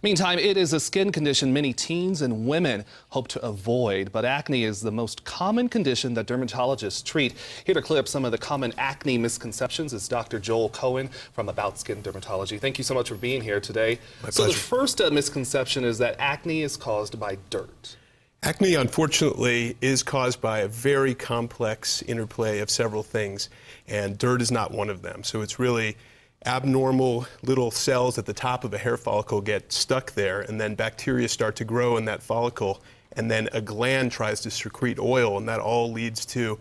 Meantime, it is a skin condition many teens and women hope to avoid, but acne is the most common condition that dermatologists treat. Here to clear up some of the common acne misconceptions is Dr. Joel Cohen from AboutSkin Dermatology. Thank you so much for being here today. My so pleasure. the first misconception is that acne is caused by dirt. Acne, unfortunately, is caused by a very complex interplay of several things, and dirt is not one of them. So it's really abnormal little cells at the top of a hair follicle get stuck there, and then bacteria start to grow in that follicle, and then a gland tries to secrete oil, and that all leads to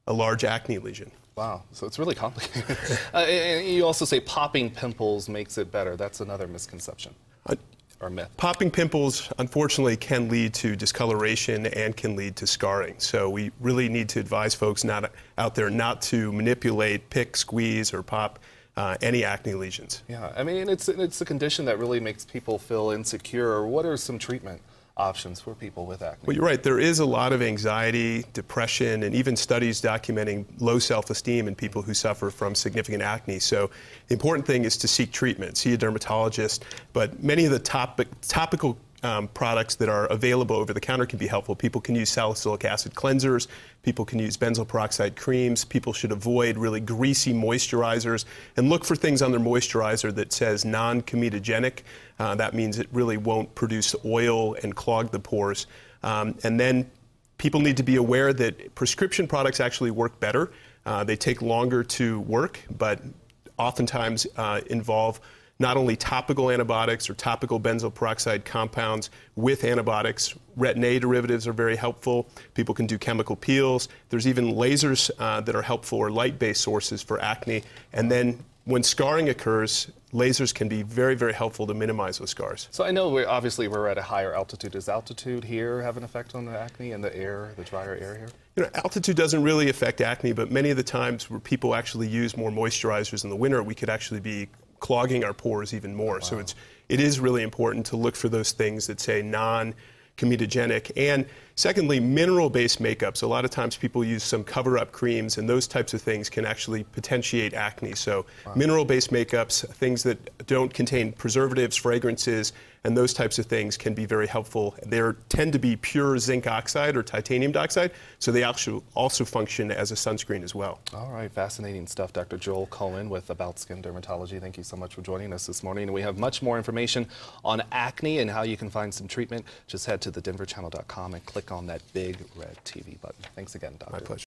a large acne lesion. Wow, so it's really complicated. And you also say popping pimples makes it better. That's another misconception. Or myth. Popping pimples, unfortunately, can lead to discoloration and can lead to scarring. So we really need to advise folks out there not to manipulate, pick, squeeze, or pop any acne lesions. Yeah, I mean, it's a condition that really makes people feel insecure. What are some treatment options for people with acne? Well, you're right. There is a lot of anxiety, depression, and even studies documenting low self-esteem in people who suffer from significant acne. So the important thing is to seek treatment, see a dermatologist. But many of the topical products that are available over the counter can be helpful. People can use salicylic acid cleansers. People can use benzoyl peroxide creams. People should avoid really greasy moisturizers and look for things on their moisturizer that says non-comedogenic. That means it really won't produce oil and clog the pores. And then people need to be aware that prescription products actually work better. They take longer to work, but oftentimes involve not only topical antibiotics or topical benzoyl peroxide compounds with antibiotics. Retin A derivatives are very helpful. People can do chemical peels. There's even lasers that are helpful, or light-based sources for acne. And then when scarring occurs, lasers can be very, very helpful to minimize those scars. So I know we're at a higher altitude. Does altitude here have an effect on the acne and the air, the drier air here? You know, altitude doesn't really affect acne, but many of the times where people actually use more moisturizers in the winter, we could actually be clogging our pores even more. Wow. So it is really important to look for those things that say non-comedogenic. And secondly, mineral-based makeups. A lot of times people use some cover-up creams, and those types of things can actually potentiate acne. So mineral-based makeups, things that don't contain preservatives, fragrances, and those types of things can be very helpful. They tend to be pure zinc oxide or titanium dioxide, so they also function as a sunscreen as well. All right, fascinating stuff. Dr. Joel Cohen with AboutSkin Dermatology. Thank you so much for joining us this morning. And we have much more information on acne and how you can find some treatment. Just head to thedenverchannel.com and click on that big red TV button. Thanks again, Doctor. My pleasure.